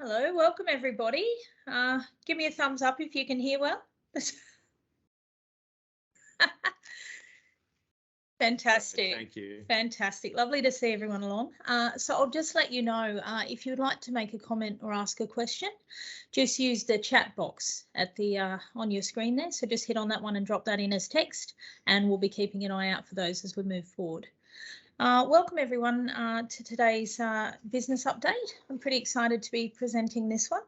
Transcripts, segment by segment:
Hello, welcome everybody. Give me a thumbs up if you can hear well. Fantastic. Thank you. Fantastic. Lovely to see everyone along. So I'll just let you know, if you'd like to make a comment or ask a question, just use the chat box at the on your screen there. So just hit on that one and drop that in as text, and we'll be keeping an eye out for those as we move forward. Welcome everyone to today's business update. I'm pretty excited to be presenting this one.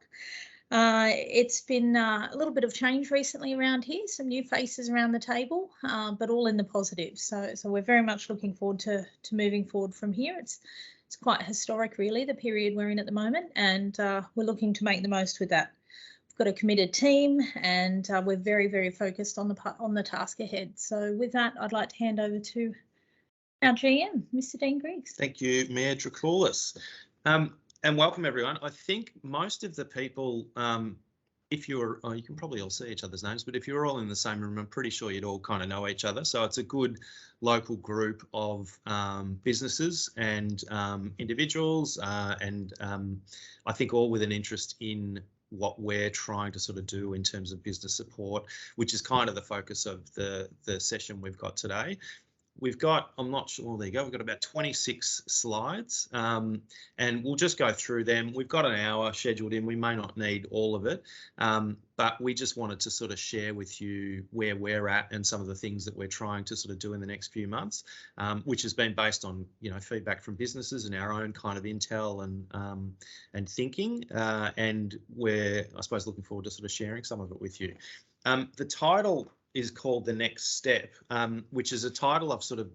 It's been a little bit of change recently around here, some new faces around the table, but all in the positive. So we're very much looking forward to moving forward from here. It's quite historic, really, the period we're in at the moment, and we're looking to make the most with that. We've got a committed team, and we're very, very focused on the task ahead. So with that, I'd like to hand over to our GM, Mr. Dean Griggs. Thank you, Mayor Dracoulis. And welcome everyone. I think most of the people, if you're, you can probably all see each other's names, but if you're all in the same room, I'm pretty sure you'd all kind of know each other. So it's a good local group of businesses and individuals, and I think all with an interest in what we're trying to sort of do in terms of business support, which is kind of the focus of the session we've got today. We've got, I'm not sure, there you go, we've got about 26 slides, and we'll just go through them. We've got an hour scheduled in, we may not need all of it, but we just wanted to sort of share with you where we're at and some of the things that we're trying to sort of do in the next few months, which has been based on, you know, feedback from businesses and our own kind of intel and thinking, and we're, I suppose, looking forward to sort of sharing some of it with you. The title is called The Next Step, which is a title I've sort of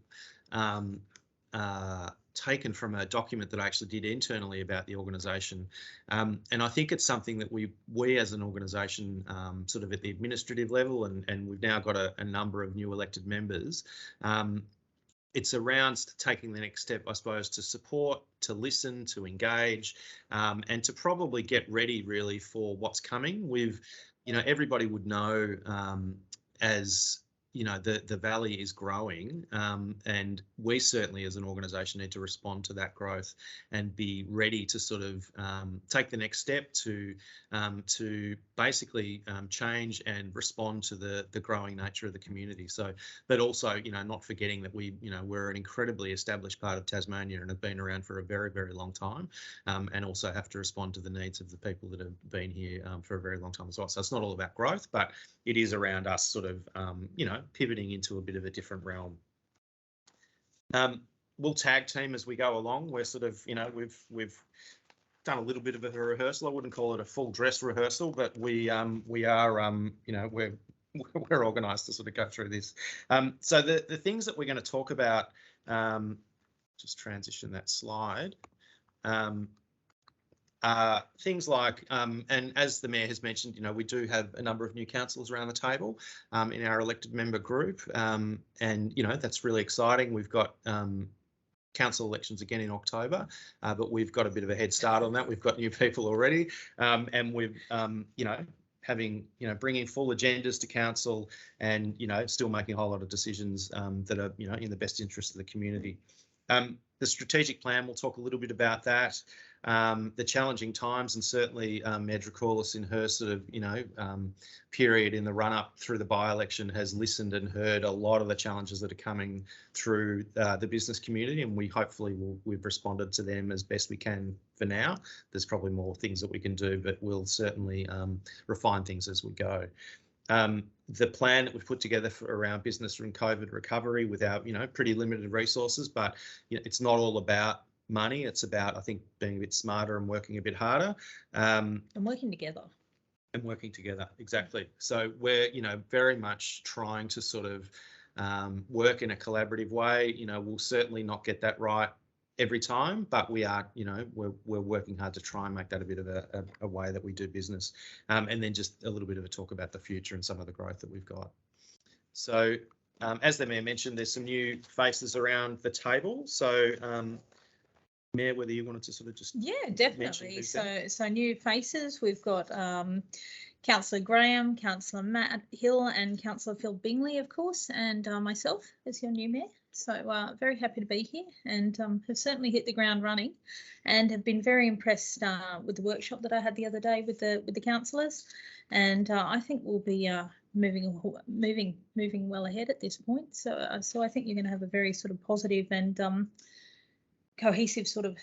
taken from a document that I actually did internally about the organisation. And I think it's something that we as an organisation, sort of at the administrative level, and we've now got a number of new elected members, it's around taking the next step, I suppose, to support, to listen, to engage, and to probably get ready really for what's coming. We've, you know, everybody would know, as you know, the valley is growing, and we certainly as an organisation need to respond to that growth and be ready to sort of take the next step to basically change and respond to the growing nature of the community. So, but also, you know, not forgetting that we're an incredibly established part of Tasmania and have been around for a very, very long time, and also have to respond to the needs of the people that have been here for a very long time as well. So it's not all about growth, but it is around us sort of, you know, pivoting into a bit of a different realm. We'll tag team as we go along. We're sort of, you know, we've done a little bit of a rehearsal. I wouldn't call it a full dress rehearsal, but we are, you know, we're organised to sort of go through this. So the things that we're going to talk about, just transition that slide. Things like, and as the Mayor has mentioned, you know, we do have a number of new councillors around the table in our elected member group, and, you know, that's really exciting. We've got council elections again in October, but we've got a bit of a head start on that. We've got new people already, and we've, you know, bringing full agendas to council and, you know, still making a whole lot of decisions that are, you know, in the best interest of the community. The strategic plan, we'll talk a little bit about that. The challenging times, and certainly Mayor Dracoulis in her sort of, you know, period in the run-up through the by-election has listened and heard a lot of the challenges that are coming through the business community, and we've responded to them as best we can for now. There's probably more things that we can do, but we'll certainly refine things as we go. The plan that we've put together around business and COVID recovery with our, you know, pretty limited resources, but, you know, it's not all about money. It's about, I think, being a bit smarter and working a bit harder. And working together. And working together, exactly. So we're, you know, very much trying to sort of work in a collaborative way. You know, we'll certainly not get that right every time, but we are, you know, we're working hard to try and make that a bit of a way that we do business, and then just a little bit of a talk about the future and some of the growth that we've got. So as the Mayor mentioned, there's some new faces around the table. So Mayor, whether you wanted to sort of just definitely. So new faces. We've got Councillor Graham, Councillor Matt Hill, and Councillor Phil Bingley, of course, and myself as your new Mayor. So very happy to be here, and have certainly hit the ground running, and have been very impressed with the workshop that I had the other day with the councillors, and I think we'll be moving well ahead at this point. So so I think you're going to have a very sort of positive and cohesive sort of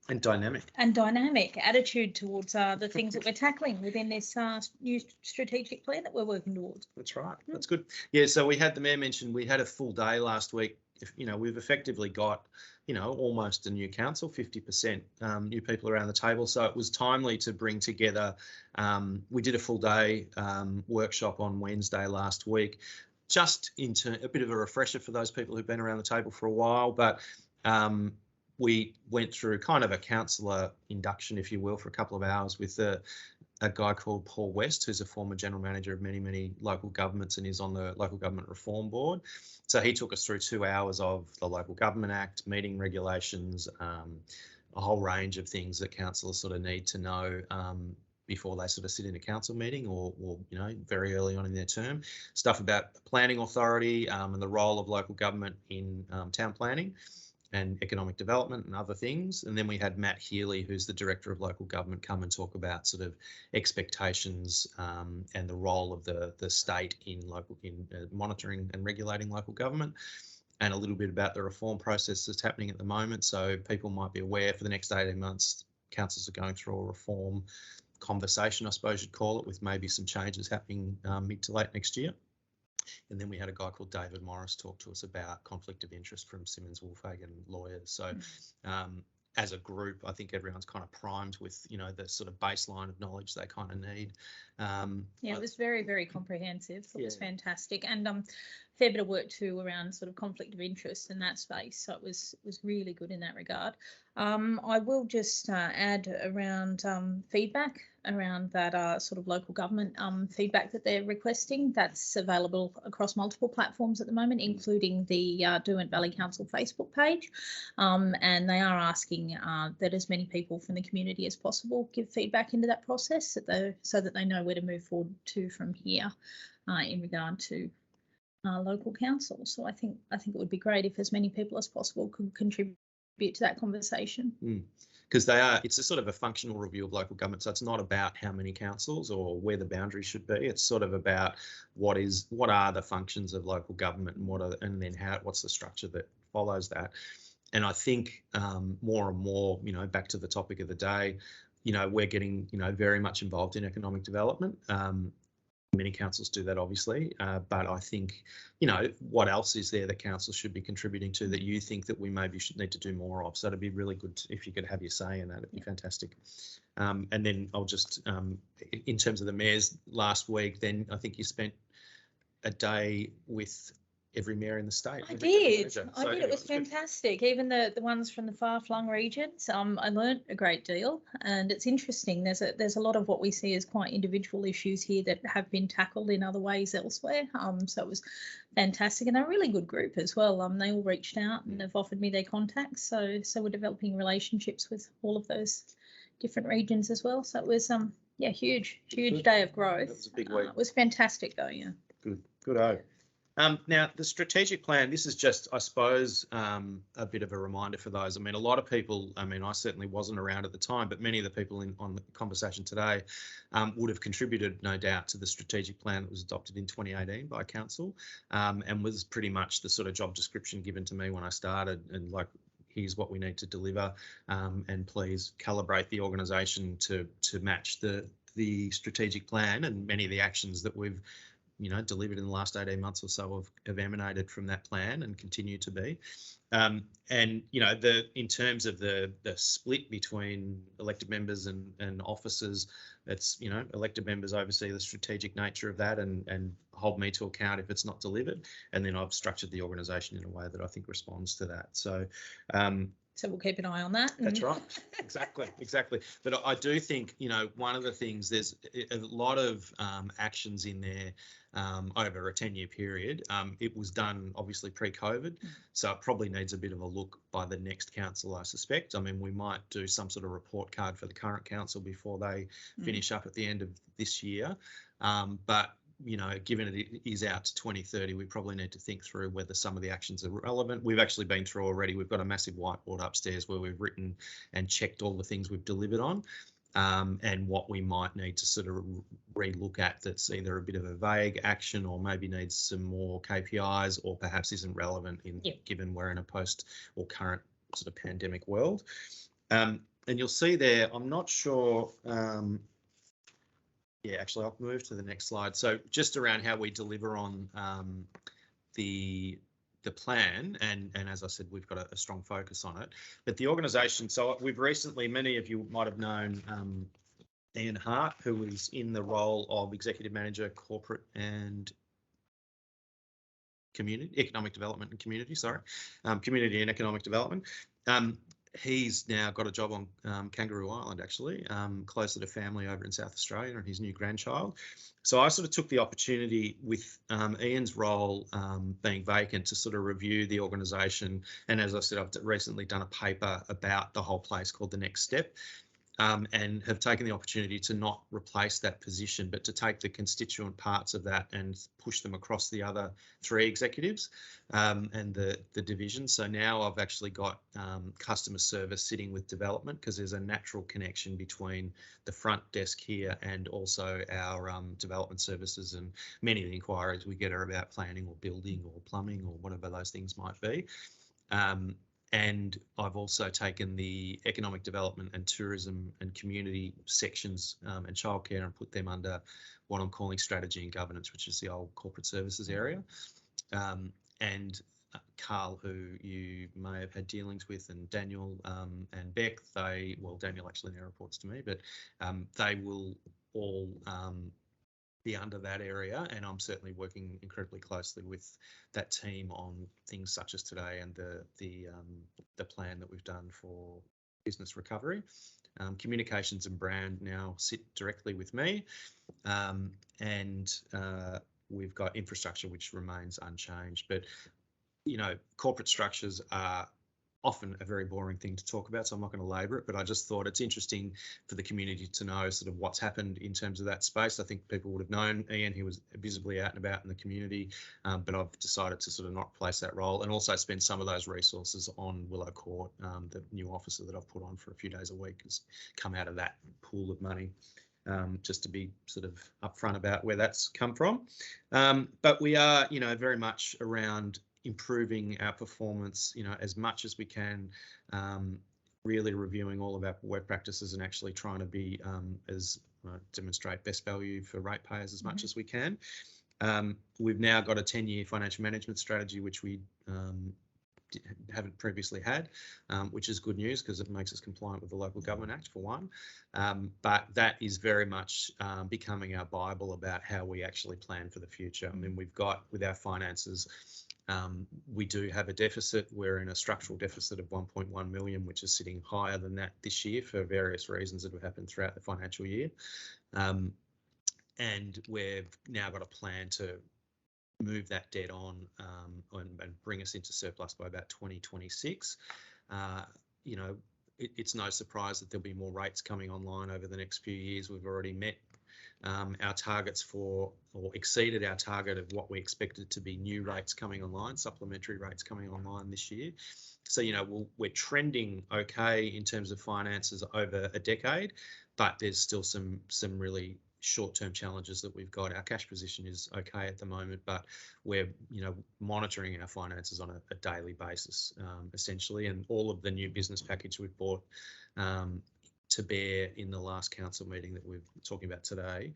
and dynamic attitude towards the things that we're tackling within this new strategic plan that we're working towards. That's right. That's good. Yeah, so we had, the Mayor mentioned, we had a full day last week. We've effectively got, almost a new council, 50% new people around the table. So it was timely to bring together, we did a full day workshop on Wednesday last week, just into a bit of a refresher for those people who've been around the table for a while, but we went through kind of a councillor induction, if you will, for a couple of hours with a guy called Paul West, who's a former general manager of many, many local governments and is on the Local Government Reform Board. So he took us through 2 hours of the Local Government Act, meeting regulations, a whole range of things that councillors sort of need to know before they sort of sit in a council meeting or very early on in their term. Stuff about the planning authority and the role of local government in town planning and economic development and other things. And then we had Matt Healy, who's the Director of Local Government, come and talk about sort of expectations and the role of the state in monitoring and regulating local government, and a little bit about the reform process that's happening at the moment. So people might be aware, for the next 18 months, councils are going through a reform conversation, I suppose you'd call it, with maybe some changes happening mid to late next year. And then we had a guy called David Morris talk to us about conflict of interest from Simmons Wolfhagen lawyers. So as a group, I think everyone's kind of primed with, the sort of baseline of knowledge they kind of need. Yeah, it was very, very comprehensive. It was fantastic. And fair bit of work too around sort of conflict of interest in that space. So it was really good in that regard. I will just add around feedback around that sort of local government feedback that they're requesting. That's available across multiple platforms at the moment, including the Derwent Valley Council Facebook page. And they are asking that as many people from the community as possible give feedback into that process, so that they know where to move forward to from here in regard to local council. So I think it would be great if as many people as possible could contribute to that conversation. Because it's a sort of a functional review of local government. So it's not about how many councils or where the boundaries should be. It's sort of about what are the functions of local government and what's the structure that follows that. And I think more and more, back to the topic of the day, we're getting, very much involved in economic development. Many councils do that, obviously, but I think, what else is there that councils should be contributing to that you think that we maybe should need to do more of? So it'd be really good if you could have your say in that. It'd be fantastic. And then I'll just, in terms of the mayors last week, then I think you spent a day with every mayor in the state. I did. It was fantastic. Even the ones from the far-flung regions. I learnt a great deal, and it's interesting. There's a lot of what we see as quite individual issues here that have been tackled in other ways elsewhere. So it was fantastic, and they're a really good group as well. They all reached out and have offered me their contacts. So we're developing relationships with all of those different regions as well. So it was huge day of growth. That was a big week. It was fantastic though. Yeah. Good. Now, the strategic plan, this is just, I suppose, a bit of a reminder for those. I mean, a lot of people, I certainly wasn't around at the time, but many of the people on the conversation today would have contributed, no doubt, to the strategic plan that was adopted in 2018 by Council and was pretty much the sort of job description given to me when I started, and here's what we need to deliver, and please calibrate the organisation to match the strategic plan, and many of the actions that we've delivered in the last 18 months or so have emanated from that plan and continue to be. And, in terms of the split between elected members and officers, it's, elected members oversee the strategic nature of that and hold me to account if it's not delivered. And then I've structured the organisation in a way that I think responds to that. So, so we'll keep an eye on that. That's right. Exactly. But I do think, one of the things, there's a lot of actions in there over a 10-year period. It was done obviously pre-COVID, so it probably needs a bit of a look by the next council, I suspect. I mean, we might do some sort of report card for the current council before they finish up at the end of this year. But you know, given it is out to 2030, we probably need to think through whether some of the actions are relevant. We've actually been through already. We've got a massive whiteboard upstairs where we've written and checked all the things we've delivered on, and what we might need to sort of re-look at that's either a bit of a vague action or maybe needs some more KPIs or perhaps isn't relevant given we're in a post or current sort of pandemic world. And you'll see there, I'm not sure. Yeah, actually, I'll move to the next slide. So just around how we deliver on the plan, and as I said, we've got a strong focus on it. But the organisation, so we've recently, many of you might have known Ian Hart, who was in the role of Executive Manager, Corporate and Economic Development and Community, Community and Economic Development. He's now got a job on Kangaroo Island, actually, closer to family over in South Australia and his new grandchild. So I sort of took the opportunity with Ian's role being vacant to sort of review the organisation. And as I said, I've recently done a paper about the whole place called The Next Step. And have taken the opportunity to not replace that position, but to take the constituent parts of that and push them across the other three executives and the division. So now I've actually got customer service sitting with development, because there's a natural connection between the front desk here and also our development services, and many of the inquiries we get are about planning or building or plumbing or whatever those things might be. And I've also taken the economic development and tourism and community sections and childcare and put them under what I'm calling strategy and governance, which is the old corporate services area. And Carl, who you may have had dealings with, and Daniel and Beck, Daniel actually now reports to me, but they will all be under that area, and I'm certainly working incredibly closely with that team on things such as today and the plan that we've done for business recovery. Communications and brand now sit directly with me, and we've got infrastructure which remains unchanged. But you know, corporate structures are often a very boring thing to talk about, so I'm not going to labour it, but I just thought it's interesting for the community to know sort of what's happened in terms of that space. I think people would have known Ian. He was visibly out and about in the community, but I've decided to sort of not replace that role and also spend some of those resources on Willow Court. The new officer that I've put on for a few days a week has come out of that pool of money. Just to be sort of upfront about where that's come from. But we are, you know, very much around improving our performance, you know, as much as we can, really reviewing all of our work practices and actually trying to be demonstrate best value for ratepayers as much as we can. We've now got a 10-year financial management strategy, which we haven't previously had, which is good news because it makes us compliant with the Local Government Act for one. But that is very much becoming our Bible about how we actually plan for the future. I mean, we've got with our finances, we do have a deficit. We're in a structural deficit of 1.1 million, which is sitting higher than that this year for various reasons that have happened throughout the financial year. And we've now got a plan to move that debt on and bring us into surplus by about 2026. You know, it's no surprise that there'll be more rates coming online over the next few years. We've already met our targets or exceeded our target of what we expected to be new rates coming online, supplementary rates coming online this year. So, you know, we're trending okay in terms of finances over a decade, but there's still some really short-term challenges that we've got. Our cash position is okay at the moment, but we're, you know, monitoring our finances on a daily basis, essentially, and all of the new business package we've brought to bear in the last council meeting that we're talking about today,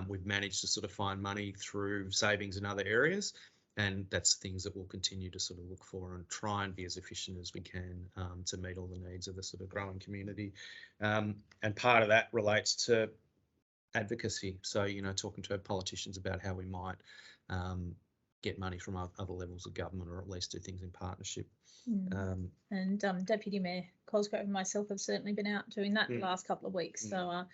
we've managed to sort of find money through savings in other areas, and that's things that we'll continue to sort of look for and try and be as efficient as we can to meet all the needs of the sort of growing community. And part of that relates to advocacy. So, you know, talking to politicians about how we might get money from other levels of government, or at least do things in partnership. And Deputy Mayor Cosgrove and myself have certainly been out doing that the last couple of weeks. So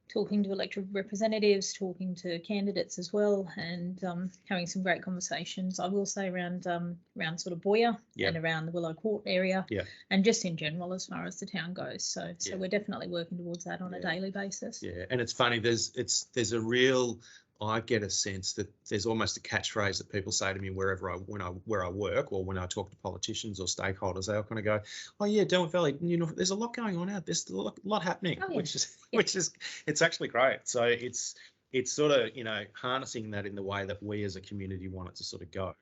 talking to elected representatives, talking to candidates as well, and having some great conversations. I will say around sort of Boyer and around the Willow Court area, and just in general as far as the town goes. So we're definitely working towards that on a daily basis. Yeah, and it's funny. There's a real I get a sense that there's almost a catchphrase that people say to me where I work, or when I talk to politicians or stakeholders. They all kind of go, "Oh yeah, Derwent Valley, there's a lot going on out. There's a lot happening," which is it's actually great. So it's sort of harnessing that in the way that we as a community want it to sort of go,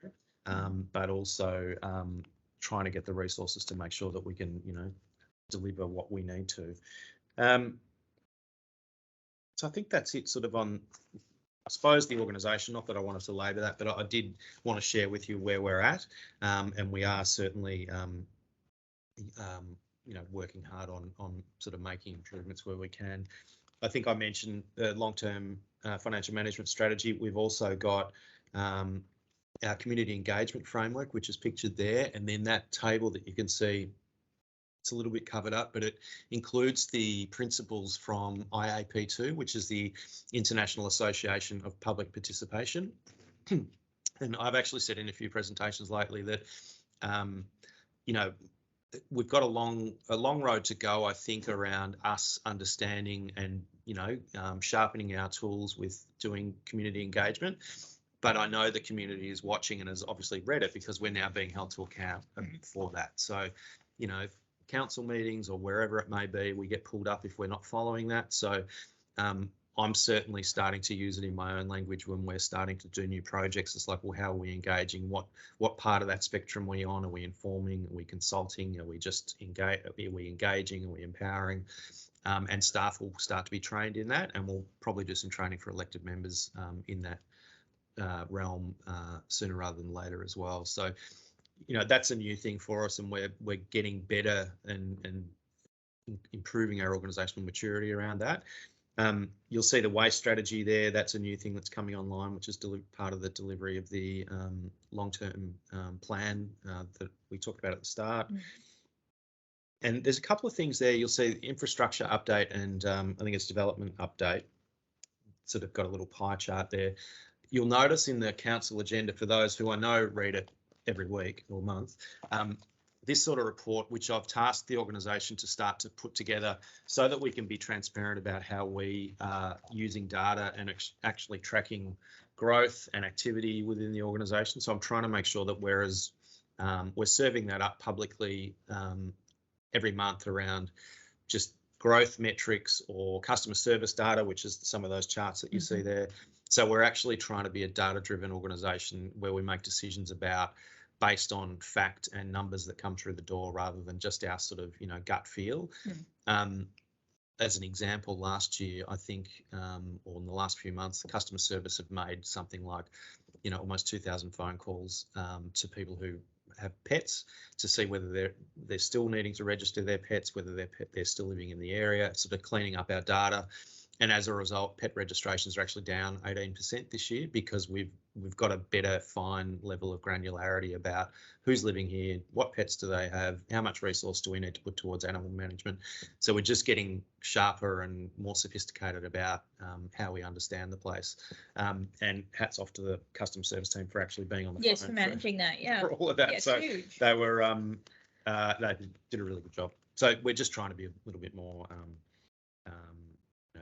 but also trying to get the resources to make sure that we can deliver what we need to. So I think that's it sort of on, I suppose, the organisation. Not that I wanted to labour that, but I did want to share with you where we're at, and we are certainly, working hard on sort of making improvements where we can. I think I mentioned the long-term financial management strategy. We've also got our community engagement framework, which is pictured there, and then that table that you can see. It's a little bit covered up, but it includes the principles from IAP2, which is the International Association of Public Participation. And I've actually said in a few presentations lately that, we've got a long road to go, I think, around us understanding and, sharpening our tools with doing community engagement. But I know the community is watching and has obviously read it, because we're now being held to account for that. So, council meetings or wherever it may be, we get pulled up if we're not following that. So I'm certainly starting to use it in my own language when we're starting to do new projects. It's like, well, how are we engaging? What part of that spectrum are we on? Are we informing? Are we consulting? Are we just engage? Are we engaging? Are we empowering? And staff will start to be trained in that, and we'll probably do some training for elected members in that realm sooner rather than later as well. So that's a new thing for us, and we're getting better and improving our organisational maturity around that. You'll see the waste strategy there. That's a new thing that's coming online, which is part of the delivery of the long-term plan that we talked about at the start. And there's a couple of things there. You'll see the infrastructure update and I think it's development update. Sort of got a little pie chart there. You'll notice in the council agenda, for those who I know read it every week or month, this sort of report, which I've tasked the organisation to start to put together so that we can be transparent about how we are using data and actually tracking growth and activity within the organisation. So I'm trying to make sure that we're serving that up publicly every month around just growth metrics or customer service data, which is some of those charts that you see there. So we're actually trying to be a data-driven organisation where we make decisions based on fact and numbers that come through the door, rather than just our sort of gut feel. As an example, last year, I think, or in the last few months, the customer service have made something like almost 2,000 phone calls to people who have pets to see whether they're still needing to register their pets, whether they're still living in the area, sort of cleaning up our data. And as a result, pet registrations are actually down 18% this year, because we've got a better fine level of granularity about who's living here, what pets do they have, how much resource do we need to put towards animal management. So we're just getting sharper and more sophisticated about how we understand the place. And hats off to the customer service team for actually being on the front for managing that, for all of that. Yeah, so huge. They were they did a really good job. So we're just trying to be a little bit more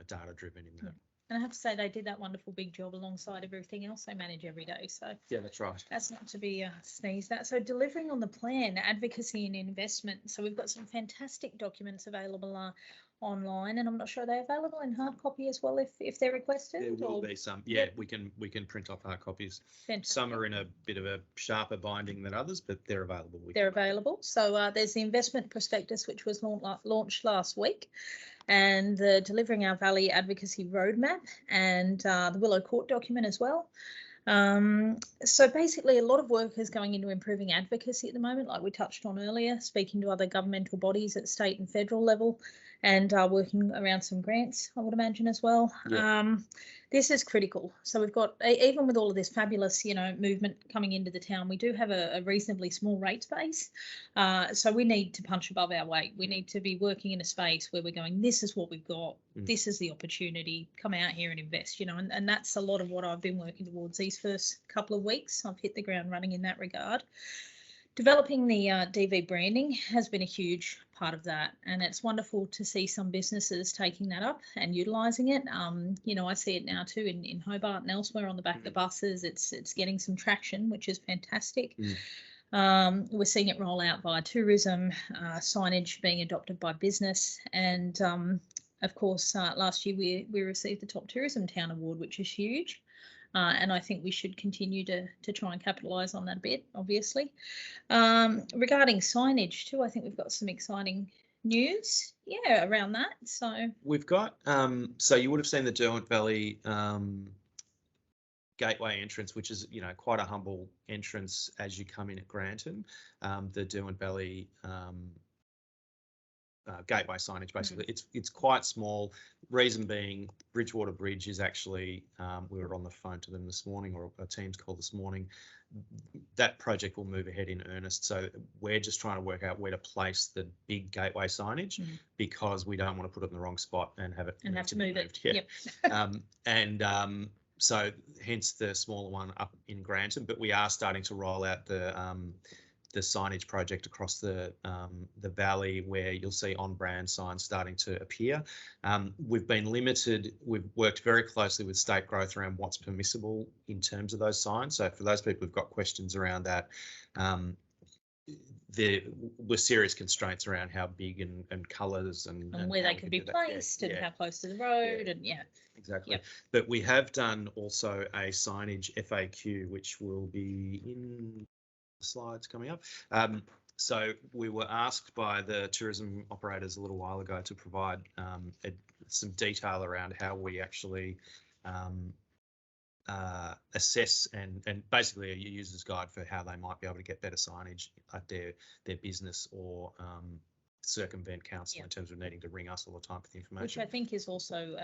data driven in that. And I have to say, they did that wonderful big job alongside everything else they manage every day. So yeah, that's right. That's not to be sneezed at. So delivering on the plan, advocacy and investment. So we've got some fantastic documents available online, and I'm not sure they're available in hard copy as well if they're requested. There will be some. Yeah, we can print off hard copies. Fantastic. Some are in a bit of a sharper binding than others, but they're available. They're available. So there's the investment prospectus, which was launched last week, and the Delivering Our Valley Advocacy Roadmap, and the Willow Court document as well. So basically a lot of work is going into improving advocacy at the moment, like we touched on earlier, speaking to other governmental bodies at state and federal level, and working around some grants, I would imagine, as well. Yeah. This is critical. So we've got, even with all of this fabulous, movement coming into the town, we do have a reasonably small rates base. So we need to punch above our weight. We need to be working in a space where we're going, this is what we've got. This is the opportunity. Come out here and invest, and that's a lot of what I've been working towards these first couple of weeks. I've hit the ground running in that regard. Developing the DV branding has been a huge part of that, and it's wonderful to see some businesses taking that up and utilising it. You know, I see it now too in Hobart and elsewhere on the back of the buses. It's getting some traction, which is fantastic. We're seeing it roll out via tourism, signage being adopted by business, and of course last year we received the Top Tourism Town Award, which is huge. And I think we should continue to try and capitalise on that a bit, obviously. Regarding signage too, I think we've got some exciting news, around that. So we've got, so you would have seen the Derwent Valley gateway entrance, which is, you know, quite a humble entrance as you come in at Granton. The Derwent Valley gateway signage, basically. It's quite small. Reason being, Bridgewater Bridge is actually, we were on the phone to them this morning, or a team's call this morning. That project will move ahead in earnest. So we're just trying to work out where to place the big gateway signage, because we don't want to put it in the wrong spot and have it have to move it. So hence the smaller one up in Granton, but we are starting to roll out the signage project across the valley, where you'll see on-brand signs starting to appear. We've been limited. We've worked very closely with state growth around what's permissible in terms of those signs. So for those people who've got questions around that, there were serious constraints around how big and colours and where they could be placed and how close to the road and exactly. But we have done also a signage FAQ, which will be in the slides coming up. So we were asked by the tourism operators a little while ago to provide some detail around how we actually assess and basically a user's guide for how they might be able to get better signage at their business or circumvent council in terms of needing to ring us all the time for the information. Which I think is also,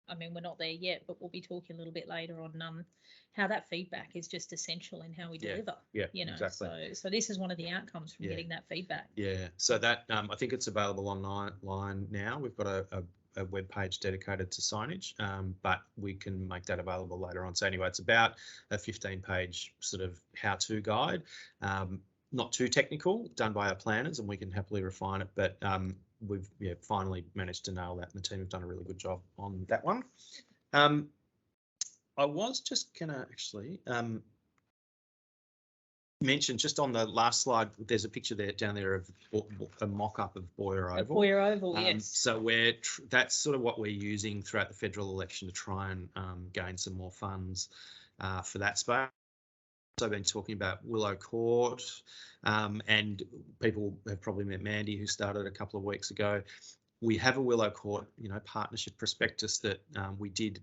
I mean, we're not there yet, but we'll be talking a little bit later on how that feedback is just essential in how we deliver. You know, exactly. So this is one of the outcomes from getting that feedback. So that I think it's available online now. We've got a web page dedicated to signage, but we can make that available later on. So anyway, it's about a 15-page sort of how-to guide, not too technical, done by our planners, and we can happily refine it. But we've finally managed to nail that, and the team have done a really good job on that one. I was just gonna actually mention, just on the last slide, there's a picture there down there of a mock-up of Boyer Oval. Boyer Oval, yes. So that's sort of what we're using throughout the federal election to try and gain some more funds for that space. I've been talking about Willow Court, and people have probably met Mandy, who started a couple of weeks ago. We have a Willow Court, partnership prospectus that we did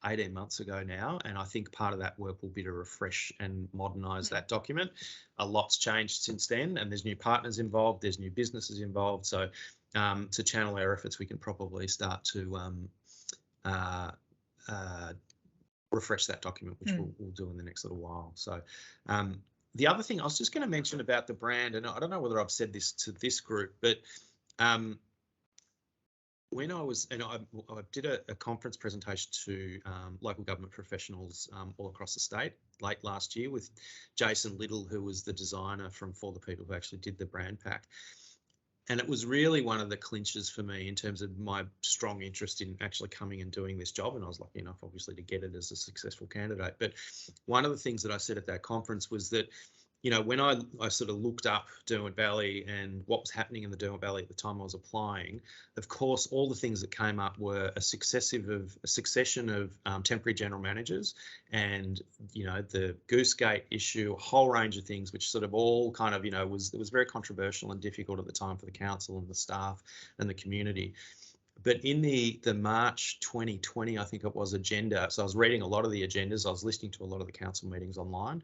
18 months ago now, and I think part of that work will be to refresh and modernise that document. A lot's changed since then, and there's new partners involved, there's new businesses involved. So to channel our efforts, we can probably start to refresh that document, which we'll do in the next little while. So the other thing I was just going to mention about the brand, and I don't know whether I've said this to this group, but when I did a conference presentation to local government professionals all across the state late last year with Jason Little, who was the designer for the people who actually did the brand pack. And it was really one of the clinches for me in terms of my strong interest in actually coming and doing this job. And I was lucky enough, obviously, to get it as a successful candidate. But one of the things that I said at that conference was that, when I sort of looked up Derwent Valley and what was happening in the Derwent Valley at the time I was applying, of course, all the things that came up were a succession of temporary general managers and, the Goose Gate issue, a whole range of things, which sort of all kind of, it was very controversial and difficult at the time for the council and the staff and the community. But in the March 2020, I think it was, agenda, so I was reading a lot of the agendas, I was listening to a lot of the council meetings online,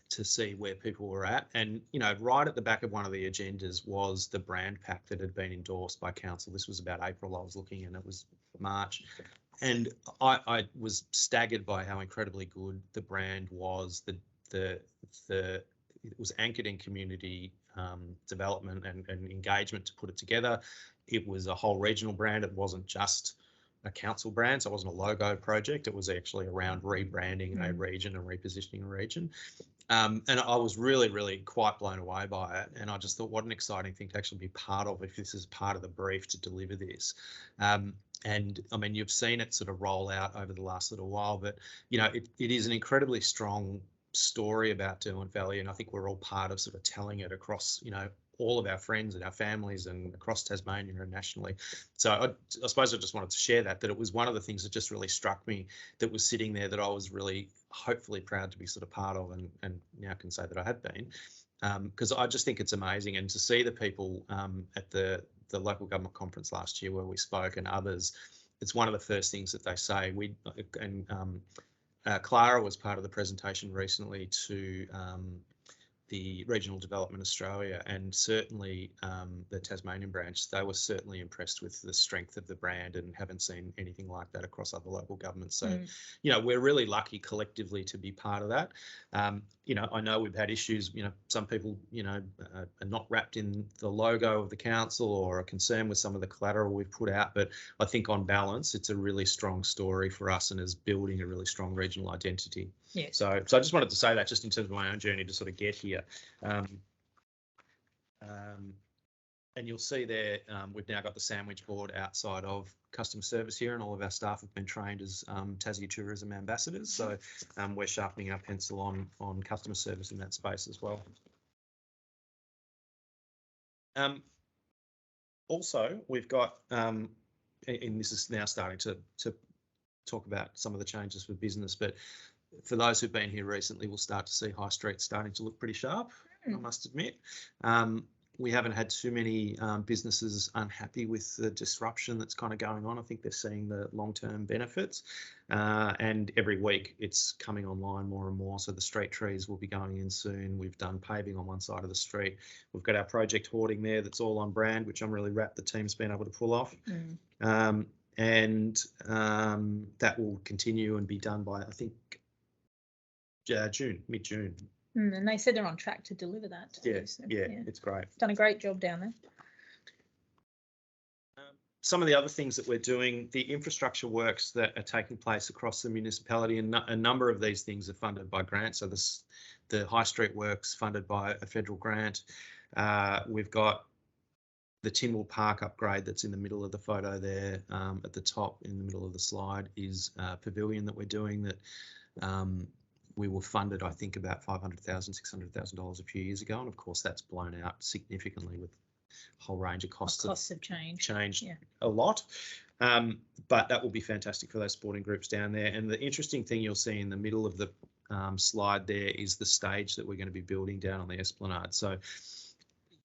to see where people were at. And, right at the back of one of the agendas was the brand pack that had been endorsed by council. This was about April, I was looking, and it was March. And I was staggered by how incredibly good the brand was. It was anchored in community development and engagement to put it together. It was a whole regional brand. It wasn't just a council brand, so it wasn't a logo project. It was actually around rebranding a region and repositioning a region. And I was really quite blown away by it. And I just thought, what an exciting thing to actually be part of if this is part of the brief to deliver this. And I mean, you've seen it sort of roll out over the last little while, but, you know, it is an incredibly strong story about Derwent Valley. And I think we're all part of sort of telling it across, you know, all of our friends and our families and across Tasmania and nationally. So I suppose I just wanted to share that it was one of the things that just really struck me that was sitting there that I was really hopefully proud to be sort of part of, and now can say that I have been, because I just think it's amazing. And to see the people at the local government conference last year where we spoke and others, it's one of the first things that they say. Clara was part of the presentation recently to the Regional Development Australia, and certainly the Tasmanian branch. They were certainly impressed with the strength of the brand and haven't seen anything like that across other local governments. So, you know, we're really lucky collectively to be part of that. You know, I know we've had issues, you know, some people, you know, are not wrapped in the logo of the council or are concerned with some of the collateral we've put out, but I think on balance, it's a really strong story for us and is building a really strong regional identity. Yes. So I just wanted to say that just in terms of my own journey to sort of get here. And you'll see there, we've now got the sandwich board outside of customer service here, and all of our staff have been trained as Tassie Tourism Ambassadors. So we're sharpening our pencil on customer service in that space as well. Also, we've got, and this is now starting to talk about some of the changes for business, but for those who've been here recently, we'll start to see High Street starting to look pretty sharp, I must admit. We haven't had too many businesses unhappy with the disruption that's kind of going on. I think they're seeing the long-term benefits, and every week it's coming online more and more. So the street trees will be going in soon. We've done paving on one side of the street. We've got our project hoarding there that's all on brand, which I'm really rapt the team's been able to pull off. And that will continue and be done by, I think, June, mid-June. And they said they're on track to deliver that. Yeah, it's great. Done a great job down there. Some of the other things that we're doing, the infrastructure works that are taking place across the municipality, and a number of these things are funded by grants. So the High Street works funded by a federal grant. We've got the Tynwald Park upgrade that's in the middle of the photo there. At the top in the middle of the slide is a pavilion that we're doing that we were funded, I think, about $500,000, $600,000 a few years ago. And of course, that's blown out significantly with a whole range of costs. Costs have changed a lot. But that will be fantastic for those sporting groups down there. And the interesting thing you'll see in the middle of the slide there is the stage that we're going to be building down on the Esplanade. So,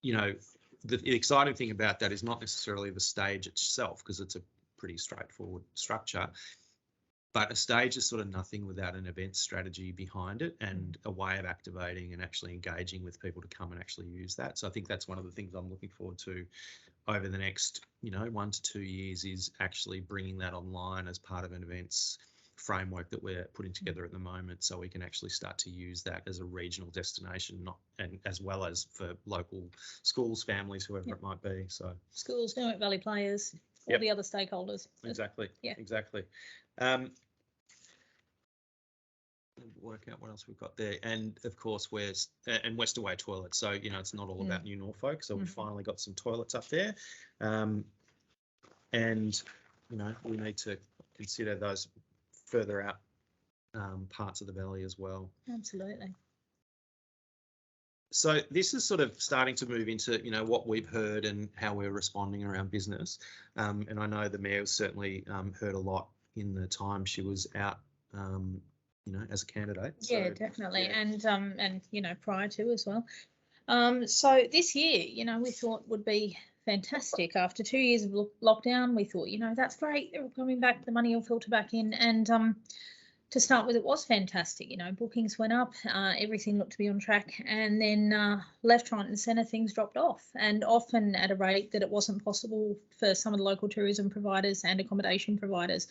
you know, the exciting thing about that is not necessarily the stage itself, because it's a pretty straightforward structure. But a stage is sort of nothing without an event strategy behind it and a way of activating and actually engaging with people to come and actually use that. So I think that's one of the things I'm looking forward to over the next, you know, 1 to 2 years, is actually bringing that online as part of an events framework that we're putting together at the moment, so we can actually start to use that as a regional destination, and as well as for local schools, families, whoever it might be. So schools, Derwent Valley players, all the other stakeholders. Exactly. Work out what else we've got there, and of course and Westaway toilets. So, you know, it's not all about New Norfolk. So we've finally got some toilets up there, and you know, we need to consider those further out parts of the valley as well. Absolutely. So this is sort of starting to move into, you know, what we've heard and how we're responding around business. And I know the Mayor's certainly heard a lot in the time she was out, you know, as a candidate. Yeah, definitely. And you know, prior to as well. So this year, you know, we thought would be fantastic. After 2 years of lockdown, we thought, you know, that's great, they're all coming back, the money will filter back in. And to start with, it was fantastic. You know, bookings went up, everything looked to be on track, and then left, right and centre things dropped off, and often at a rate that it wasn't possible for some of the local tourism providers and accommodation providers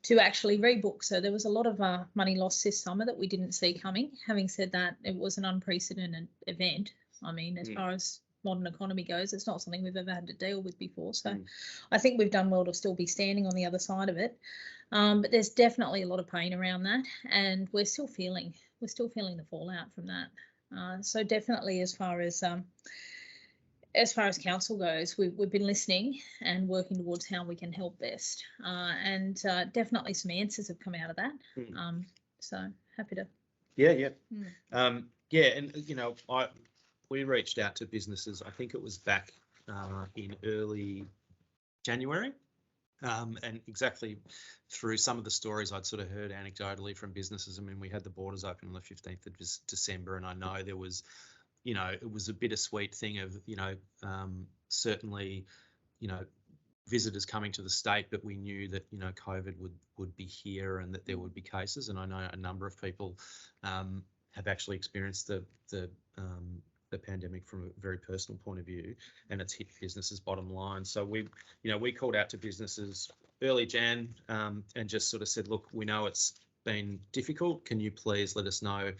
to actually rebook. So there was a lot of money lost this summer that we didn't see coming. Having said that, it was an unprecedented event. I mean, as far as modern economy goes, it's not something we've ever had to deal with before. So I think we've done well to still be standing on the other side of it. But there's definitely a lot of pain around that, and we're still feeling feeling the fallout from that. So definitely, as far as council goes, we've been listening and working towards how we can help best, and definitely some answers have come out of that. So happy to. Yeah. And we reached out to businesses. I think it was back in early January. And exactly through some of the stories I'd sort of heard anecdotally from businesses. I mean, we had the borders open on the 15th of December, and I know there was, it was a bittersweet thing of, certainly, visitors coming to the state, but we knew that, COVID would be here and that there would be cases. And I know a number of people have actually experienced the pandemic from a very personal point of view, and it's hit businesses' bottom line. So we called out to businesses early Jan and just sort of said, look, we know it's been difficult. Can you please let us know,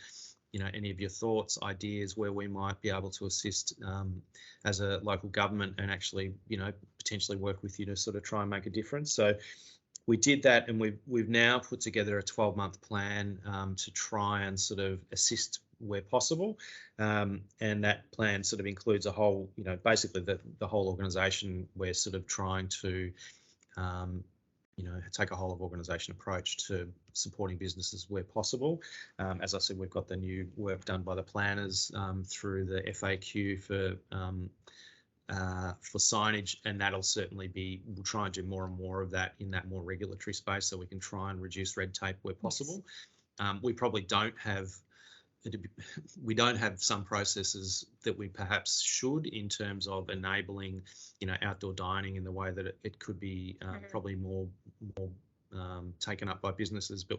any of your thoughts, ideas, where we might be able to assist as a local government and actually, potentially work with you to sort of try and make a difference. So we did that, and we've now put together a 12-month plan to try and sort of assist where possible, and that plan sort of includes a whole, basically the whole organisation. We're sort of trying to, take a whole of organisation approach to supporting businesses where possible. As I said, we've got the new work done by the planners through the FAQ for signage, and that'll certainly be, we'll try and do more and more of that in that more regulatory space, so we can try and reduce red tape where possible. Yes. We probably don't have some processes that we perhaps should, in terms of enabling, outdoor dining in the way that it could be probably more taken up by businesses, but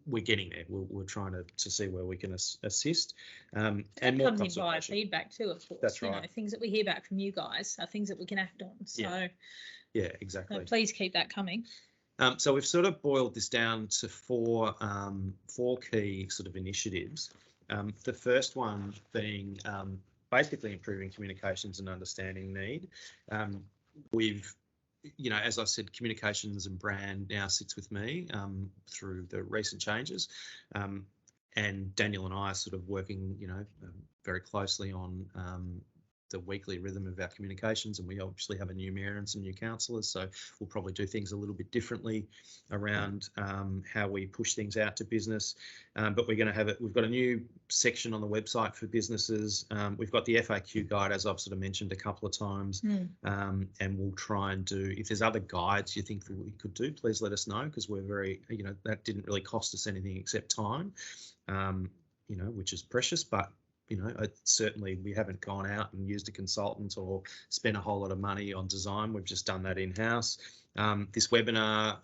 we're getting there. We're trying to see where we can assist. And more comes in via feedback too, of course. That's right. Things that we hear back from you guys are things that we can act on. So yeah, exactly. So please keep that coming. So we've sort of boiled this down to four key sort of initiatives. The first one being basically improving communications and understanding need. We've, as I said, communications and brand now sits with me through the recent changes. And Daniel and I are sort of working, very closely on the weekly rhythm of our communications, and we obviously have a new mayor and some new councillors, so we'll probably do things a little bit differently around how we push things out to business. But we're going to have it. We've got a new section on the website for businesses. We've got the FAQ guide, as I've sort of mentioned a couple of times, and we'll try and do, if there's other guides you think that we could do, please let us know, because we're very, that didn't really cost us anything except time, which is precious, but certainly we haven't gone out and used a consultant or spent a whole lot of money on design. We've just done that in-house. This webinar,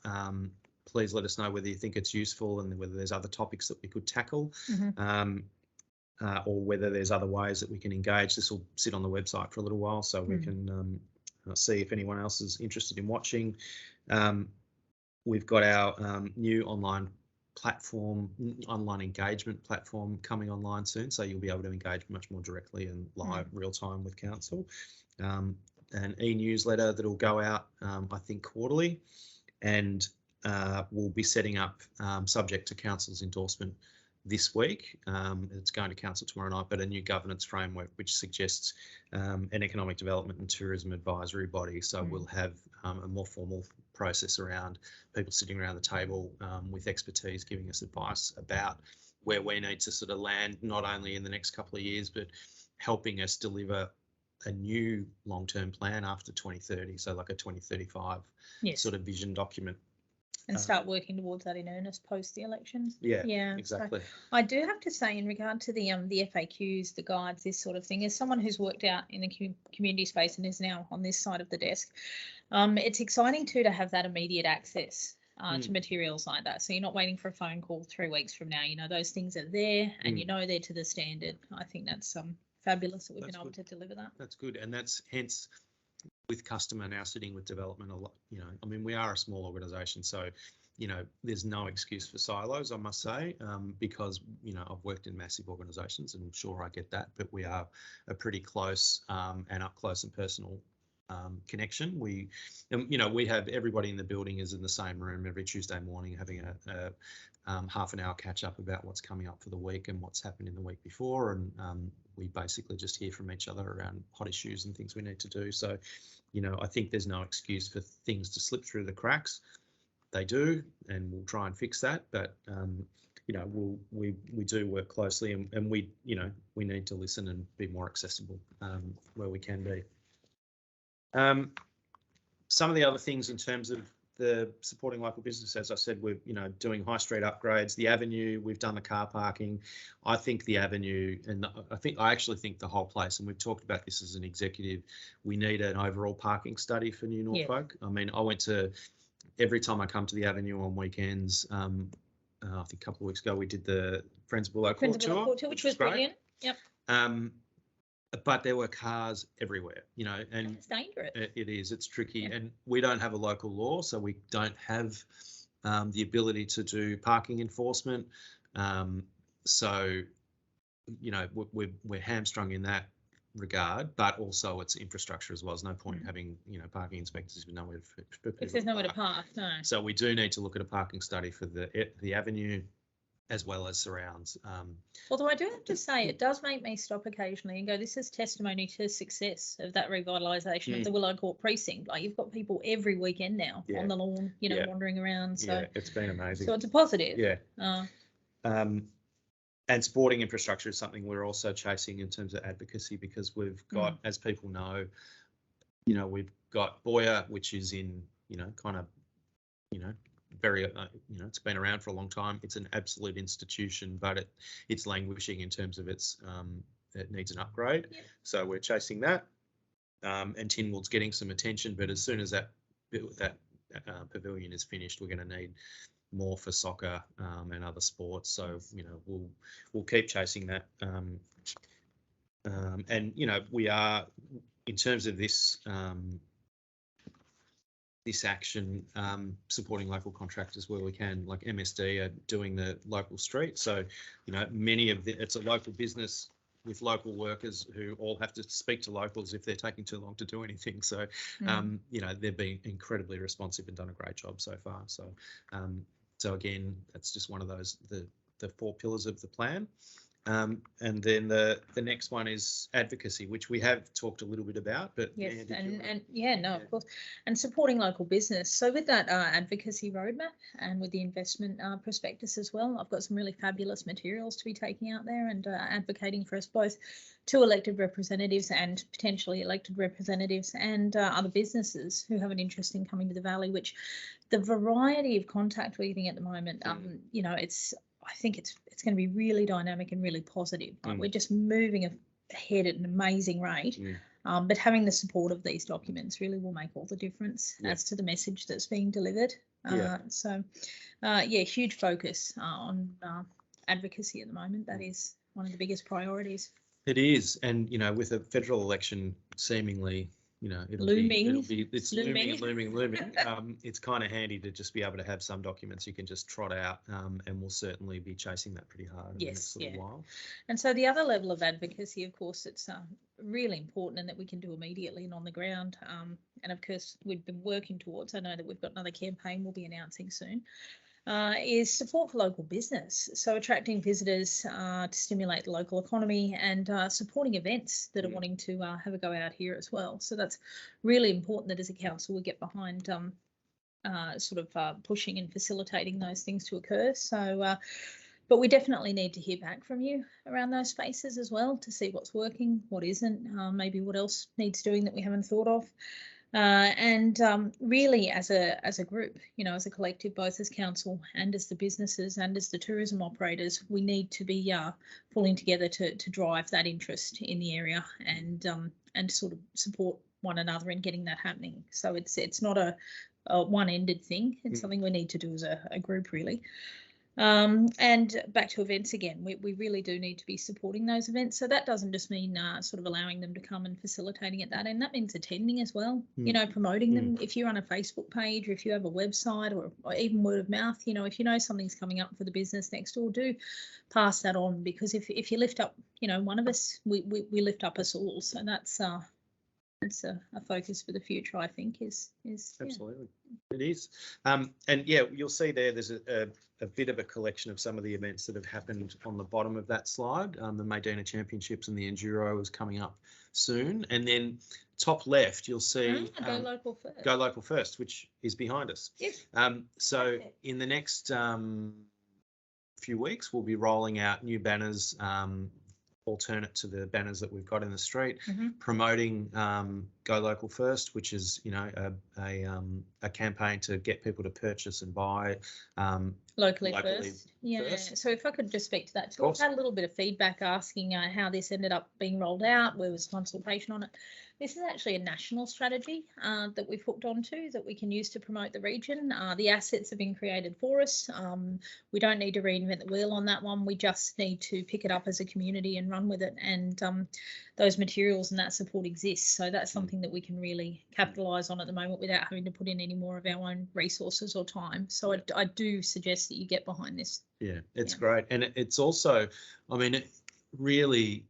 please let us know whether you think it's useful and whether there's other topics that we could tackle, or whether there's other ways that we can engage. This will sit on the website for a little while, so we can see if anyone else is interested in watching. We've got our new online engagement platform coming online soon, so you'll be able to engage much more directly and live real time with council. An e-newsletter that will go out I think quarterly, and we'll be setting up, subject to council's endorsement this week, it's going to council tomorrow night, but a new governance framework which suggests an economic development and tourism advisory body. So we'll have a more formal process around people sitting around the table with expertise, giving us advice about where we need to sort of land, not only in the next couple of years, but helping us deliver a new long-term plan after 2030, so like a 2035 sort of vision document. And start working towards that in earnest post the elections. Yeah, exactly. So I do have to say, in regard to the FAQs, the guides, this sort of thing, as someone who's worked out in the community space and is now on this side of the desk, it's exciting too to have that immediate access to materials like that. So you're not waiting for a phone call 3 weeks from now. Those things are there, and they're to the standard. I think that's fabulous that we've been able to deliver that. That's good, and that's hence, with customer now sitting with development a lot, I mean, we are a small organisation, so, there's no excuse for silos, I must say, because, I've worked in massive organisations and I'm sure I get that, but we are a pretty close and up close and personal connection. We have everybody in the building is in the same room every Tuesday morning having a half an hour catch up about what's coming up for the week and what's happened in the week before, and we basically just hear from each other around hot issues and things we need to do. So, I think there's no excuse for things to slip through the cracks. They do, and we'll try and fix that. But we do work closely, and we need to listen and be more accessible where we can be. Some of the other things in terms of the supporting local business, as I said, we're doing high street upgrades. The Avenue, we've done the car parking. I think the Avenue, and I actually think the whole place, and we've talked about this as an executive, we need an overall parking study for New Norfolk. Yeah. I mean, I went to, every time I come to the Avenue on weekends, I think a couple of weeks ago we did the Friends of Willow Court tour, which was brilliant. Yep. But there were cars everywhere, and it's dangerous. It is. It's tricky, and we don't have a local law, so we don't have the ability to do parking enforcement. So, we're hamstrung in that regard, but also it's infrastructure as well. There's no point in having parking inspectors if there's nowhere to park. No. So we do need to look at a parking study for the Avenue, as well as surrounds. Although I do have to say, it does make me stop occasionally and go, this is testimony to success of that revitalisation of the Willow Court precinct. Like, you've got people every weekend now on the lawn, wandering around. So it's been amazing. So it's a positive. Yeah. And supporting infrastructure is something we're also chasing in terms of advocacy, because we've got, as people know, we've got Boyer, which is in, very, it's been around for a long time. It's an absolute institution, but it's languishing in terms of it needs an upgrade. Yep. So we're chasing that. And Tynwald's getting some attention, but as soon as that pavilion is finished, we're going to need more for soccer and other sports. So we'll keep chasing that. And we are, in terms of this. This action, supporting local contractors where we can, like MSD are doing the local street. So, it's a local business with local workers who all have to speak to locals if they're taking too long to do anything. So, they've been incredibly responsive and done a great job so far. So, again, that's just one of those, the 4 pillars of the plan. And then the next one is advocacy, which we have talked a little bit about. But yes, of course, and supporting local business. So with that advocacy roadmap and with the investment prospectus as well, I've got some really fabulous materials to be taking out there and advocating for us both to elected representatives and potentially elected representatives and other businesses who have an interest in coming to the Valley. Which the variety of contact we're getting at the moment, I think it's going to be really dynamic and really positive. We're just moving ahead at an amazing rate, but having the support of these documents really will make all the difference as to the message that's being delivered. Huge focus on advocacy at the moment. That is one of the biggest priorities. It is, and with a federal election seemingly. It's looming. It's kind of handy to just be able to have some documents you can just trot out, and we'll certainly be chasing that pretty hard in the next little while. And so the other level of advocacy, of course, it's really important and that we can do immediately and on the ground. And of course, we've been working towards, I know that we've got another campaign we'll be announcing soon, is support for local business. So attracting visitors to stimulate the local economy and supporting events that are wanting to have a go out here as well. So that's really important that as a council we get behind pushing and facilitating those things to occur. So, but we definitely need to hear back from you around those spaces as well to see what's working, what isn't, maybe what else needs doing that we haven't thought of. And really as a group, as a collective, both as council and as the businesses and as the tourism operators, we need to be pulling together to drive that interest in the area and sort of support one another in getting that happening. So it's not a one-ended thing. It's something we need to do as a group, really. And back to events again, we really do need to be supporting those events. So that doesn't just mean sort of allowing them to come and facilitating at that end. That means attending as well, promoting them. If you're on a Facebook page or if you have a website or even word of mouth, if you know something's coming up for the business next door, do pass that on, because if you lift up, one of us, we lift up us all. So that's It's a focus for the future, I think, is absolutely it is. And yeah, you'll see there's a bit of a collection of some of the events that have happened on the bottom of that slide. The Medina Championships and the Enduro is coming up soon, and then top left you'll see Go Local First. Go Local First, which is behind us. Yes. So in the next few weeks we'll be rolling out new banners, alternate to the banners that we've got in the street, promoting Go Local First, which is, you know, a campaign to get people to purchase and buy locally first. Yeah. First. So if I could just speak to that too. We've had a little bit of feedback asking how this ended up being rolled out. Where was consultation on it? This is actually a national strategy that we've hooked onto that we can use to promote the region. The assets have been created for us. We don't need to reinvent the wheel on that one. We just need to pick it up as a community and run with it. And those materials and that support exists. So that's something that we can really capitalise on at the moment without having to put in any more of our own resources or time. So I do suggest that you get behind this. Yeah, it's great. And it's also, I mean, it really,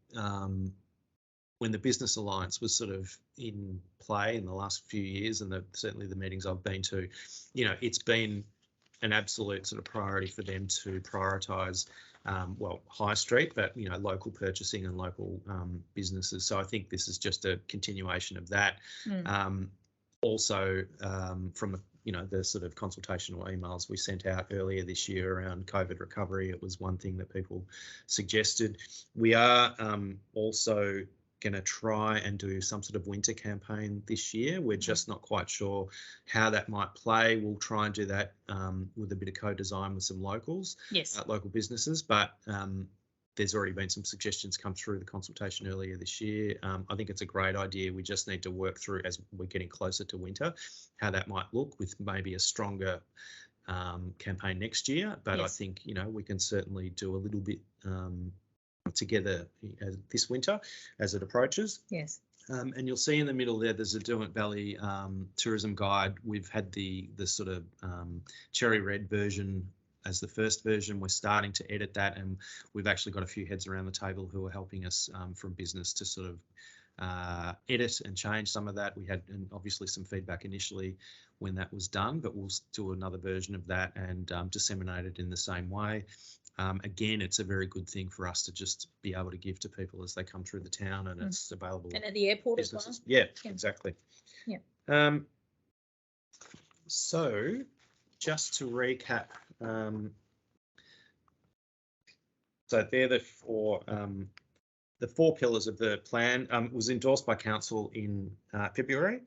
when the Business Alliance was sort of in play in the last few years, and certainly the meetings I've been to, you know, it's been an absolute sort of priority for them to prioritise, well, high street, but, you know, local purchasing and local businesses. So I think this is just a continuation of that. Also, from you know, the sort of consultational emails we sent out earlier this year around COVID recovery, it was one thing that people suggested. We are also going to try and do some sort of winter campaign this year. We're just not quite sure how that might play. We'll try and do that with a bit of co-design with some locals, local businesses, but there's already been some suggestions come through the consultation earlier this year. I think it's a great idea. We just need to work through, as we're getting closer to winter, how that might look with maybe a stronger campaign next year. But I think, you know, we can certainly do a little bit together this winter as it approaches. Yes. And you'll see in the middle there's a Derwent Valley tourism guide. We've had the sort of cherry red version as the first version. We're starting to edit that, and we've actually got a few heads around the table who are helping us from business to sort of edit and change some of that. We had obviously some feedback initially when that was done, but we'll do another version of that and disseminate it in the same way. Again, it's a very good thing for us to just be able to give to people as they come through the town, and it's available. And at the airport businesses. as well. Yeah, exactly. Yeah. So just to recap, so they're the four pillars of the plan. It was endorsed by council in February.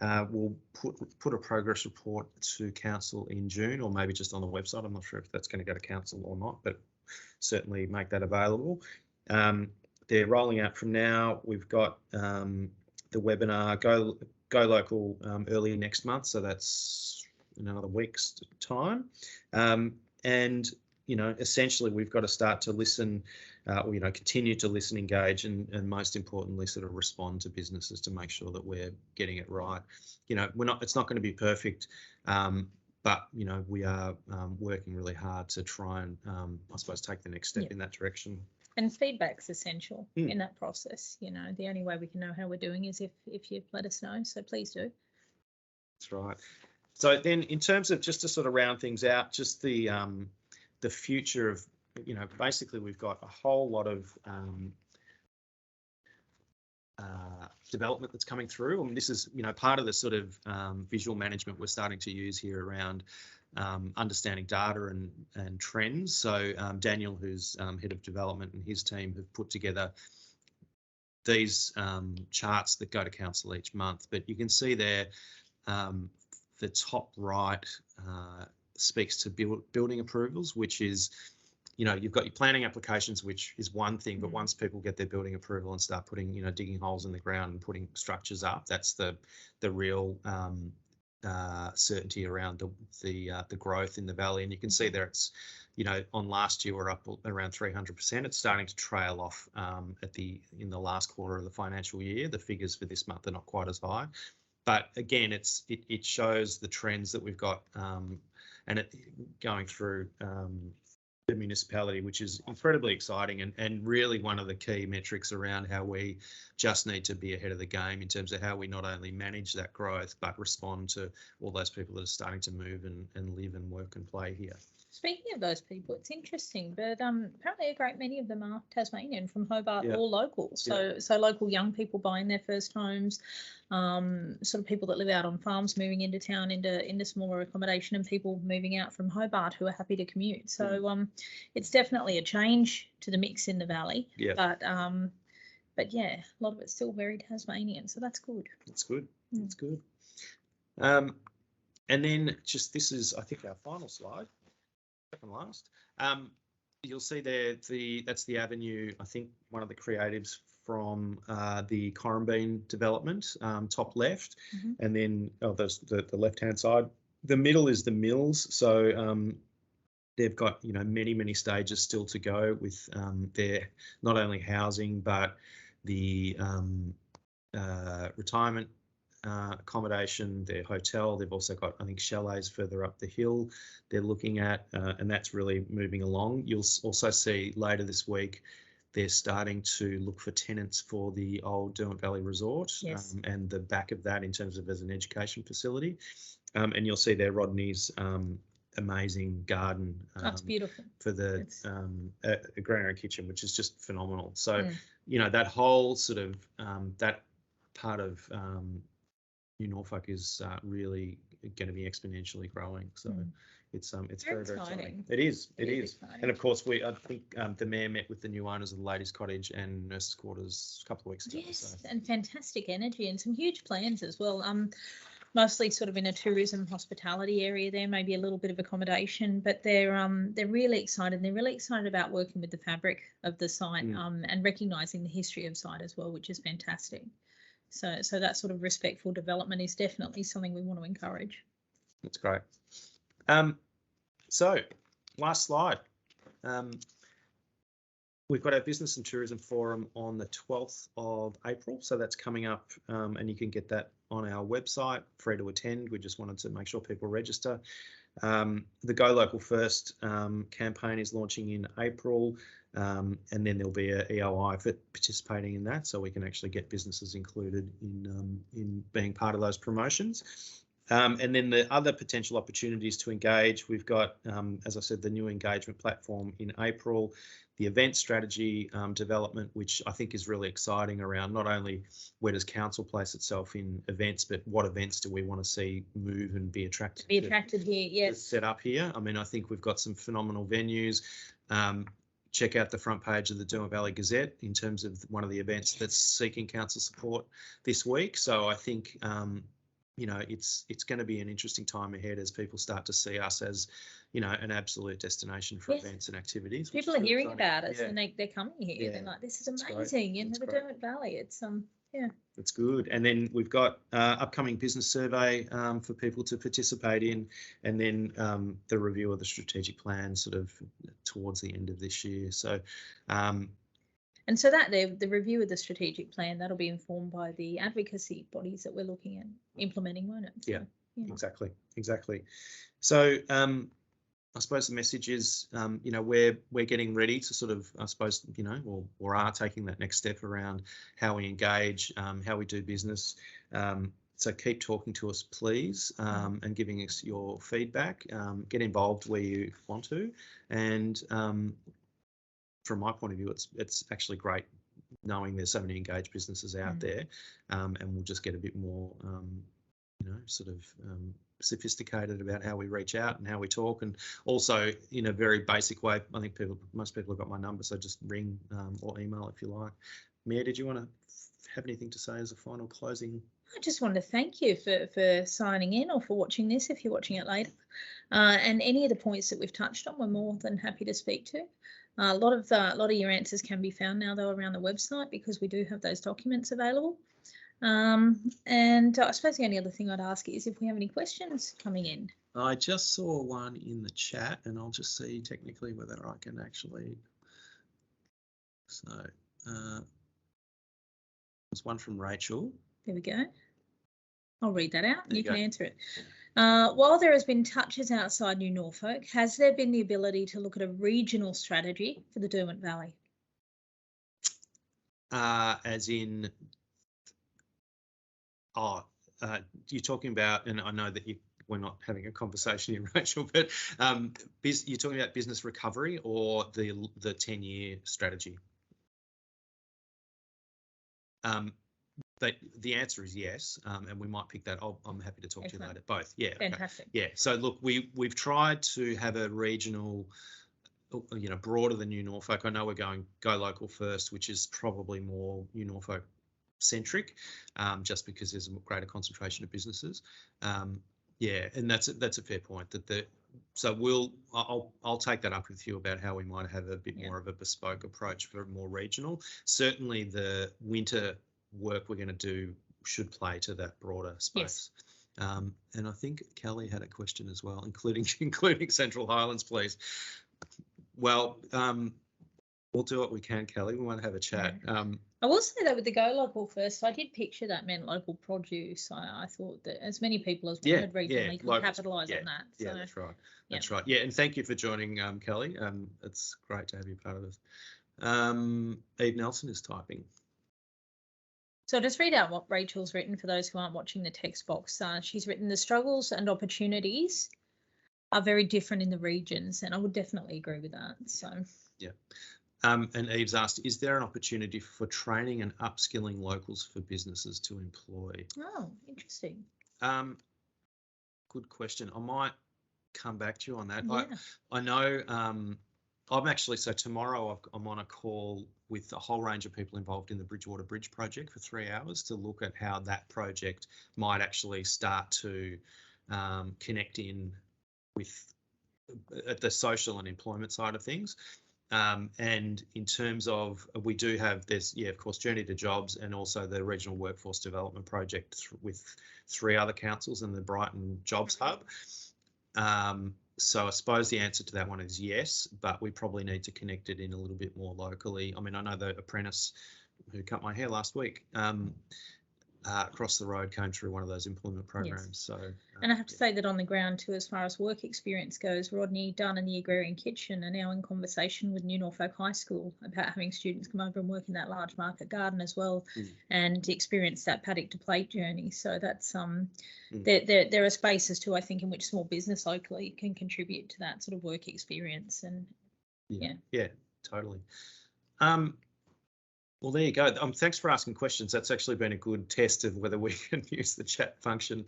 We'll put a progress report to council in June, or maybe just on the website. I'm not sure if that's going to go to council or not, but certainly make that available. They're rolling out from now. We've got the webinar Go Local early next month, so that's in another week's time. And, you know, essentially we've got to start to listen, you know, continue to listen, engage, and most importantly, sort of respond to businesses to make sure that we're getting it right. You know, it's not going to be perfect, but, you know, we are working really hard to try and, I suppose, take the next step in that direction. And feedback's essential in that process. You know, the only way we can know how we're doing is if you let us know. So please do. That's right. So then, in terms of just to sort of round things out, just the future of, you know, basically we've got a whole lot of development that's coming through. I mean, this is, you know, part of the sort of visual management we're starting to use here around understanding data and trends. So Daniel, who's head of development, and his team have put together these charts that go to council each month. But you can see there, the top right speaks to building approvals, which is, you know, you've got your planning applications, which is one thing, but once people get their building approval and start putting, you know, digging holes in the ground and putting structures up, that's the real certainty around the growth in the valley. And you can see there, it's, you know, on last year we're up around 300%. It's starting to trail off in the last quarter of the financial year. The figures for this month are not quite as high, but again, it shows the trends that we've got, and it going through the municipality, which is incredibly exciting and really one of the key metrics around how we just need to be ahead of the game in terms of how we not only manage that growth, but respond to all those people that are starting to move and live and work and play here. Speaking of those people, it's interesting, but apparently a great many of them are Tasmanian from Hobart Yeah. or local. So local young people buying their first homes, sort of people that live out on farms moving into town into smaller accommodation, and people moving out from Hobart who are happy to commute. So it's definitely a change to the mix in the valley. Yeah. But yeah, a lot of it's still very Tasmanian, so that's good. That's good. That's good. And then just this is, I think, our final slide. Second last. You'll see there that's the avenue. I think one of the creatives from the Corumbean development, top left, and then the left hand side. The middle is the mills. So they've got many stages still to go with their not only housing but the retirement accommodation, their hotel. They've also got, I think, chalets further up the hill they're looking at, and that's really moving along. You'll also see later this week they're starting to look for tenants for the old Derwent Valley Resort. Yes. And the back of that in terms of as an education facility. And you'll see there Rodney's amazing garden. That's beautiful. For the granary kitchen, which is just phenomenal. So, that whole sort of that part of New Norfolk is really going to be exponentially growing. So it's very exciting. It is. Exciting. And of course, I think the mayor met with the new owners of the Ladies' Cottage and Nurses' Quarters a couple of weeks ago. Yes, and fantastic energy and some huge plans as well. Mostly sort of in a tourism hospitality area there, maybe a little bit of accommodation, but they're really excited. They're really excited about working with the fabric of the site and recognising the history of site as well, which is fantastic. So that sort of respectful development is definitely something we want to encourage. That's great. So last slide. We've got our Business and Tourism Forum on the 12th of April. So that's coming up and you can get that on our website, free to attend. We just wanted to make sure people register. The Go Local First campaign is launching in April. And then there'll be a EOI for participating in that, so we can actually get businesses included in being part of those promotions. And then the other potential opportunities to engage, we've got, as I said, the new engagement platform in April, the event strategy development, which I think is really exciting around not only where does council place itself in events, but what events do we want to see move and be attracted here, yes. Set up here. I mean, I think we've got some phenomenal venues. Check out the front page of the Derwent Valley Gazette in terms of one of the events that's seeking council support this week. So I think, it's going to be an interesting time ahead as people start to see us as, an absolute destination for events and activities. People are hearing about us and they're coming here. Yeah. They're like, this is amazing. The Derwent Valley. It's That's good. And then we've got upcoming business survey for people to participate in, and then the review of the strategic plan sort of towards the end of this year. So, and so that the review of the strategic plan, that'll be informed by the advocacy bodies that we're looking at implementing, won't it? So, yeah, exactly. So I suppose the message is, we're getting ready to sort of, I suppose, or are taking that next step around how we engage, how we do business. So keep talking to us, please, and giving us your feedback. Get involved where you want to. And from my point of view, it's actually great knowing there's so many engaged businesses out there, and we'll just get a bit more, sophisticated about how we reach out and how we talk, and also in a very basic way. I think most people have got my number, so just ring or email if you like. Mia, did you want to have anything to say as a final closing? I just wanted to thank you for signing in or for watching this if you're watching it later. And any of the points that we've touched on, we're more than happy to speak to. A lot of your answers can be found now though around the website, because we do have those documents available. And I suppose the only other thing I'd ask is if we have any questions coming in. I just saw one in the chat, and I'll just see technically whether I can actually. So there's one from Rachel. There we go. I'll read that out and you can answer it. While there has been touches outside New Norfolk, has there been the ability to look at a regional strategy for the Derwent Valley? As in, you're talking about, and I know that we're not having a conversation here, Rachel, but you're talking about business recovery or the 10-year strategy? The answer is yes, and we might pick that. I'm happy to talk to you later. Both, yeah. Fantastic. Okay. Yeah. So look, we've tried to have a regional, broader than New Norfolk. I know we're going go local first, which is probably more New Norfolk centric, just because there's a greater concentration of businesses. Yeah, and that's a fair point. I'll take that up with you about how we might have a bit more of a bespoke approach for more regional. Certainly, the winter work we're going to do should play to that broader space. Yes. And I think Kelly had a question as well, including Central Highlands, please. Well, we'll do what we can, Kelly. We want to have a chat. I will say that with the go local first, I did picture that meant local produce. I thought that as many people as wanted regionally could capitalise on that. So, that's right. That's right. Yeah, and thank you for joining, Kelly. It's great to have you part of this. Eve Nelson is typing. So I'll just read out what Rachel's written for those who aren't watching the text box. She's written the struggles and opportunities are very different in the regions, and I would definitely agree with that. So yeah. And Eve's asked, is there an opportunity for training and upskilling locals for businesses to employ? Oh, interesting. Good question. I might come back to you on that. Yeah. I know I'm actually, so tomorrow I'm on a call with a whole range of people involved in the Bridgewater Bridge project for 3 hours to look at how that project might actually start to connect in with at the social and employment side of things. And in terms of, we do have this, of course, Journey to Jobs and also the Regional Workforce Development Project with 3 other councils and the Brighton Jobs Hub. So I suppose the answer to that one is yes, but we probably need to connect it in a little bit more locally. I mean, I know the apprentice who cut my hair last week across the road came through one of those employment programs. Yes. So, and I have to say that on the ground too, as far as work experience goes, Rodney Dunn and the Agrarian Kitchen are now in conversation with New Norfolk High School about having students come over and work in that large market garden as well, and experience that paddock to plate journey. So that's there are spaces too, I think, in which small business locally can contribute to that sort of work experience. And yeah, totally. Well, there you go. Thanks for asking questions. That's actually been a good test of whether we can use the chat function.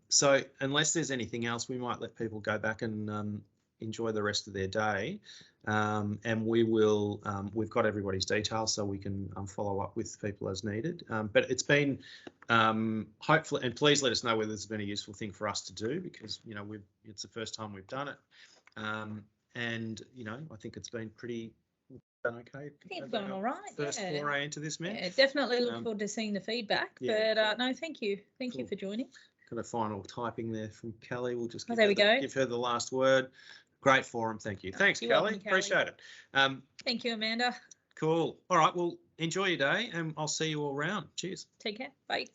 So unless there's anything else, we might let people go back and enjoy the rest of their day. And we will, we've got everybody's details so we can follow up with people as needed. But it's been hopefully, and please let us know whether it's been a useful thing for us to do, because, it's the first time we've done it. And, I think it's been pretty okay. I think it's gone all right. First foray into this, man. Yeah, definitely look forward to seeing the feedback. Yeah. But no, thank you. Thank you for joining. Got a final typing there from Kelly. We'll just give her the last word. Great forum. Thank you. Thanks, Kelly. Welcome, Kelly. Appreciate it. Thank you, Amanda. Cool. All right. Well, enjoy your day and I'll see you all around. Cheers. Take care. Bye.